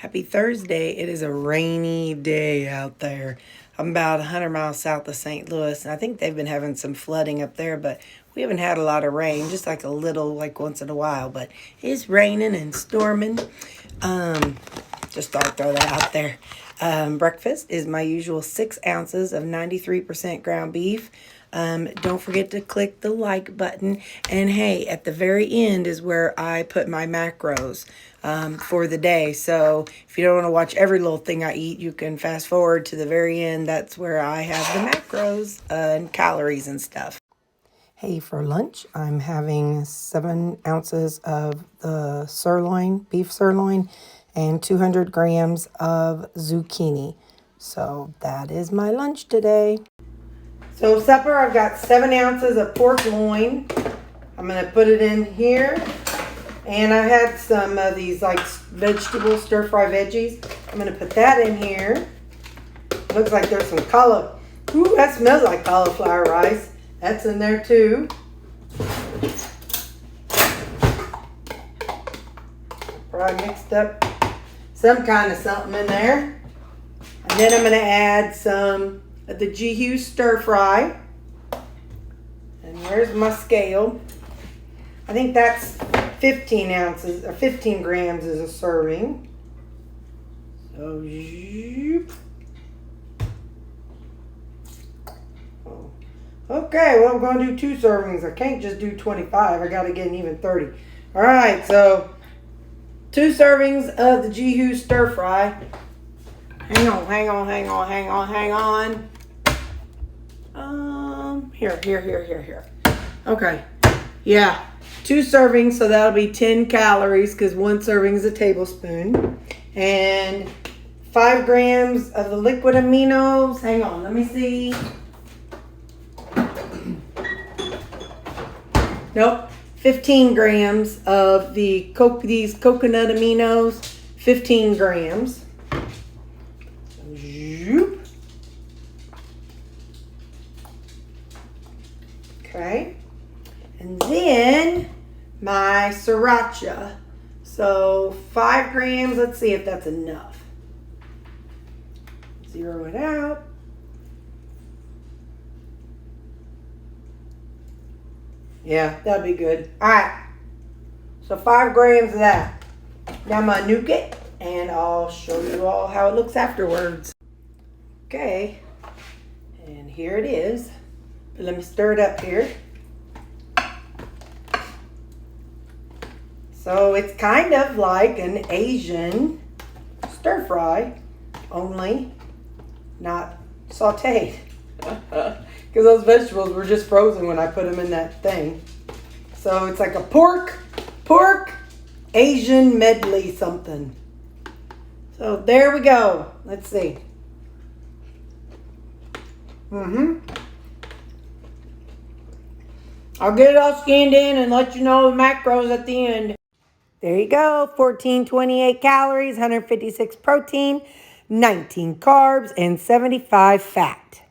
Happy Thursday. It is a rainy day out there. I'm about 100 miles south of St. Louis, and I think they've been having some flooding up there, but we haven't had a lot of rain, just like a little, like once in a while, but it's raining and storming. Just thought I'd throw that out there. Breakfast is my usual 6 ounces of 93% ground beef. Don't forget to click the like button. And hey, at the very end is where I put my macros for the day. So if you don't want to watch every little thing I eat, you can fast forward to the very end. That's where I have the macros and calories and stuff. Hey, for lunch, I'm having 7 ounces of the sirloin, beef sirloin, and 200 grams of zucchini. So that is my lunch today. So supper, I've got 7 ounces of pork loin. I'm going to put it in here. And I had some of these like vegetable stir-fry veggies. I'm going to put that in here. Looks like there's some cauliflower. Ooh, that smells like cauliflower rice. That's in there too. Probably mixed up some kind of something in there. And then I'm going to add some of the G stir fry. And where's my scale? I think that's 15 ounces or 15 grams is a serving. So, okay, well, I'm going to do 2 servings. I can't just do 25. I got to get an even 30. All right, so 2 servings of the G stir fry. Hang on. Here. Okay. Yeah. 2 servings, so that'll be 10 calories because 1 serving is a tablespoon. And 5 grams of the liquid aminos. Hang on, let me see. Nope. 15 grams of these coconut aminos. 15 grams. Okay. And then my sriracha. So 5 grams. Let's see if that's enough. Zero it out. Yeah, that'll be good. All right. So 5 grams of that. Now I'm going to nuke it, and I'll show you all how it looks afterwards. Okay. And here it is. Let me stir it up here. So it's kind of like an Asian stir fry, only not sauteed. Because those vegetables were just frozen when I put them in that thing. So it's like a pork Asian medley something. So there we go. Let's see. I'll get it all scanned in and let you know the macros at the end. There you go. 1428 calories, 156 protein, 19 carbs, and 75 fat.